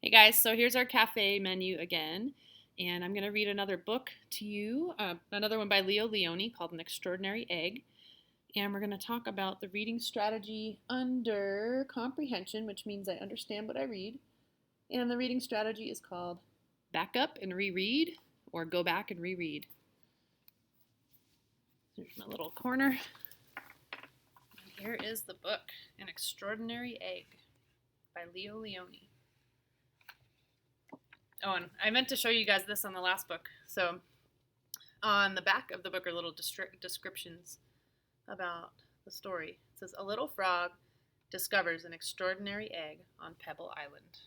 Hey guys, so here's our cafe menu again, and I'm going to read another book to you, another one by Leo Leone called An Extraordinary Egg. And we're going to talk about the reading strategy under comprehension, which means I understand what I read. And the reading strategy is called back up and reread, or go back and reread. There's my little corner. And here is the book, An Extraordinary Egg by Leo Leone. Oh, and I meant to show you guys this on the last book. So on the back of the book are little descriptions about the story. It says, a little frog discovers an extraordinary egg on Pebble Island.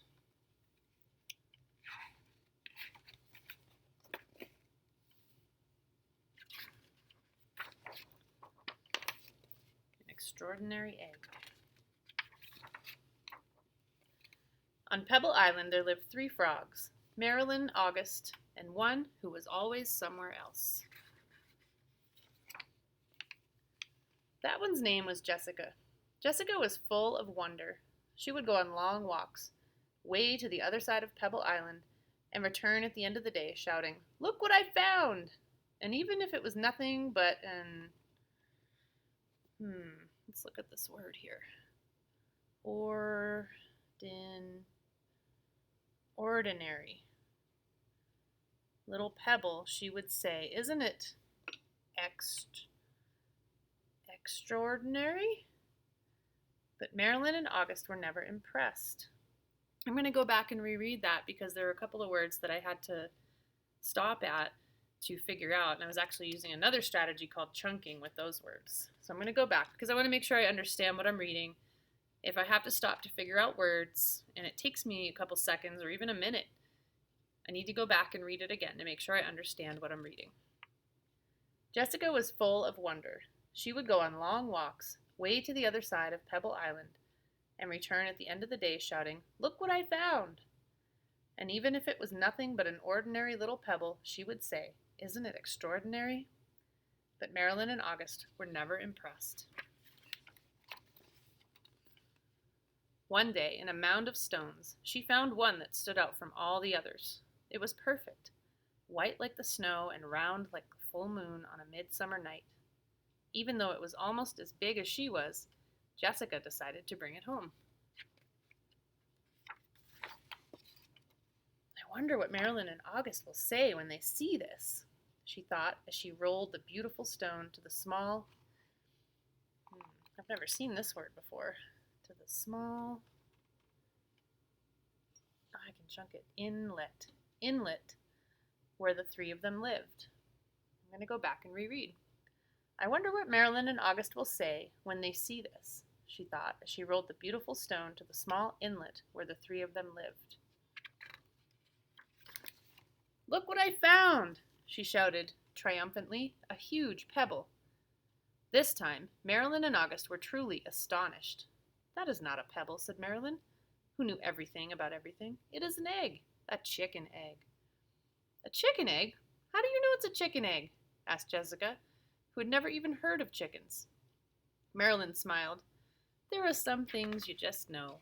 An extraordinary egg. On Pebble Island there lived 3 frogs, Marilyn, August, and one who was always somewhere else. That one's name was Jessica. Jessica was full of wonder. She would go on long walks, way to the other side of Pebble Island, and return at the end of the day shouting, "Look what I found!" And even if it was nothing but let's look at this word here. Ordinary. Little pebble, she would say, "Isn't it extraordinary?" But Marilyn and August were never impressed. I'm going to go back and reread that because there were a couple of words that I had to stop at to figure out, and I was actually using another strategy called chunking with those words. So I'm going to go back because I want to make sure I understand what I'm reading. If I have to stop to figure out words, and it takes me a couple seconds or even a minute, I need to go back and read it again to make sure I understand what I'm reading. Jessica was full of wonder. She would go on long walks, way to the other side of Pebble Island, and return at the end of the day shouting, "Look what I found!" And even if it was nothing but an ordinary little pebble, she would say, "Isn't it extraordinary?" But Marilyn and August were never impressed. One day, in a mound of stones, she found one that stood out from all the others. It was perfect, white like the snow and round like the full moon on a midsummer night. Even though it was almost as big as she was, Jessica decided to bring it home. I wonder what Marilyn and August will say when they see this, she thought as she rolled the beautiful stone to the small, I've never seen this word before, to the small, I can chunk it, inlet, where the 3 of them lived. I'm going to go back and reread. I wonder what Marilyn and August will say when they see this, she thought as she rolled the beautiful stone to the small inlet where the 3 of them lived. "Look what I found!" she shouted triumphantly, a huge pebble. This time, Marilyn and August were truly astonished. "That is not a pebble," said Marilyn, who knew everything about everything. "It is an egg, a chicken egg." "A chicken egg? How do you know it's a chicken egg?" asked Jessica, who had never even heard of chickens. Marilyn smiled. "There are some things you just know."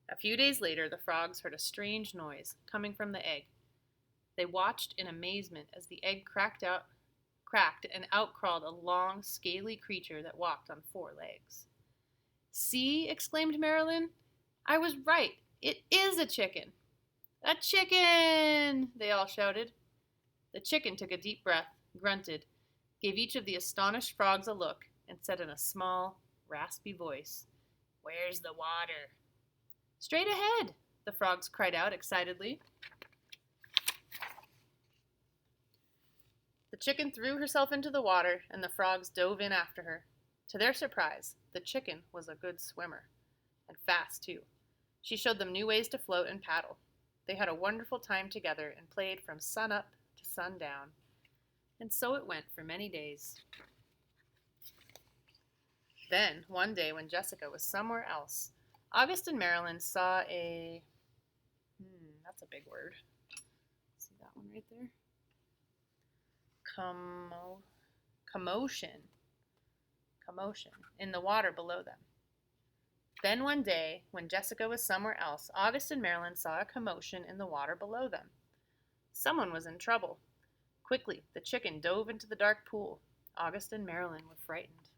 A few days later, the frogs heard a strange noise coming from the egg. They watched in amazement as the egg cracked, and out crawled a long, scaly creature that walked on 4 legs. "See," exclaimed Marilyn. "I was right. It is a chicken." "A chicken!" they all shouted. The chicken took a deep breath, grunted, gave each of the astonished frogs a look, and said in a small, raspy voice, "Where's the water?" "Straight ahead," the frogs cried out excitedly. The chicken threw herself into the water, and the frogs dove in after her. To their surprise, the chicken was a good swimmer, and fast too. She showed them new ways to float and paddle. They had a wonderful time together and played from sun up to sundown. And so it went for many days. Then, one day when Jessica was somewhere else, August and Marilyn saw that's a big word. See that one right there? Commotion in the water below them. Then one day, when Jessica was somewhere else, August and Marilyn saw a commotion in the water below them. Someone was in trouble. Quickly, the chicken dove into the dark pool. August and Marilyn were frightened.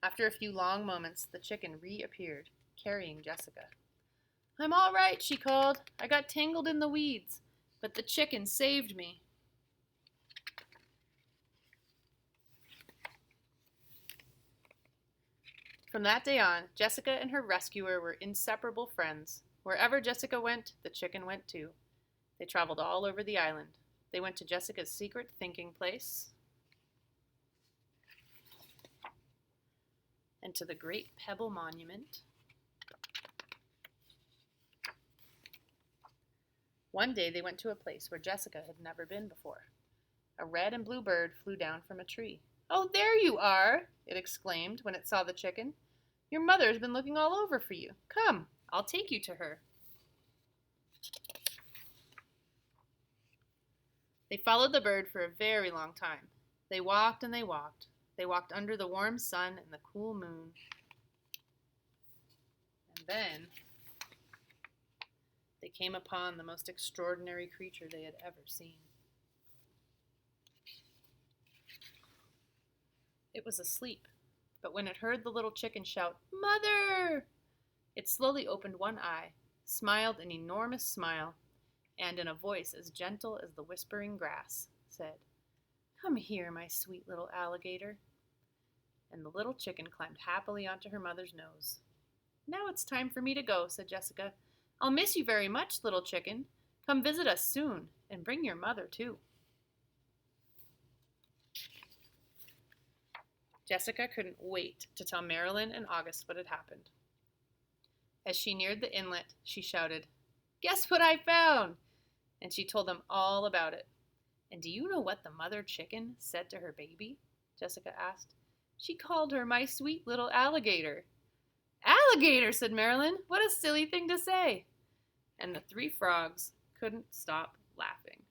After a few long moments, the chicken reappeared, carrying Jessica. "I'm all right," she called. "I got tangled in the weeds, but the chicken saved me." From that day on, Jessica and her rescuer were inseparable friends. Wherever Jessica went, the chicken went too. They traveled all over the island. They went to Jessica's secret thinking place and to the Great Pebble Monument. One day they went to a place where Jessica had never been before. A red and blue bird flew down from a tree. "Oh, there you are!" it exclaimed when it saw the chicken. "Your mother has been looking all over for you. Come, I'll take you to her." They followed the bird for a very long time. They walked and they walked. They walked under the warm sun and the cool moon. And then they came upon the most extraordinary creature they had ever seen. It was asleep, but when it heard the little chicken shout, "Mother!" it slowly opened one eye, smiled an enormous smile, and in a voice as gentle as the whispering grass, said, "Come here, my sweet little alligator." And the little chicken climbed happily onto her mother's nose. "Now it's time for me to go," said Jessica. "I'll miss you very much, little chicken. Come visit us soon, and bring your mother, too." Jessica couldn't wait to tell Marilyn and August what had happened. As she neared the inlet, she shouted, "Guess what I found?" And she told them all about it. "And do you know what the mother chicken said to her baby?" Jessica asked. "She called her my sweet little alligator." "Alligator," said Marilyn. "What a silly thing to say." And the three frogs couldn't stop laughing.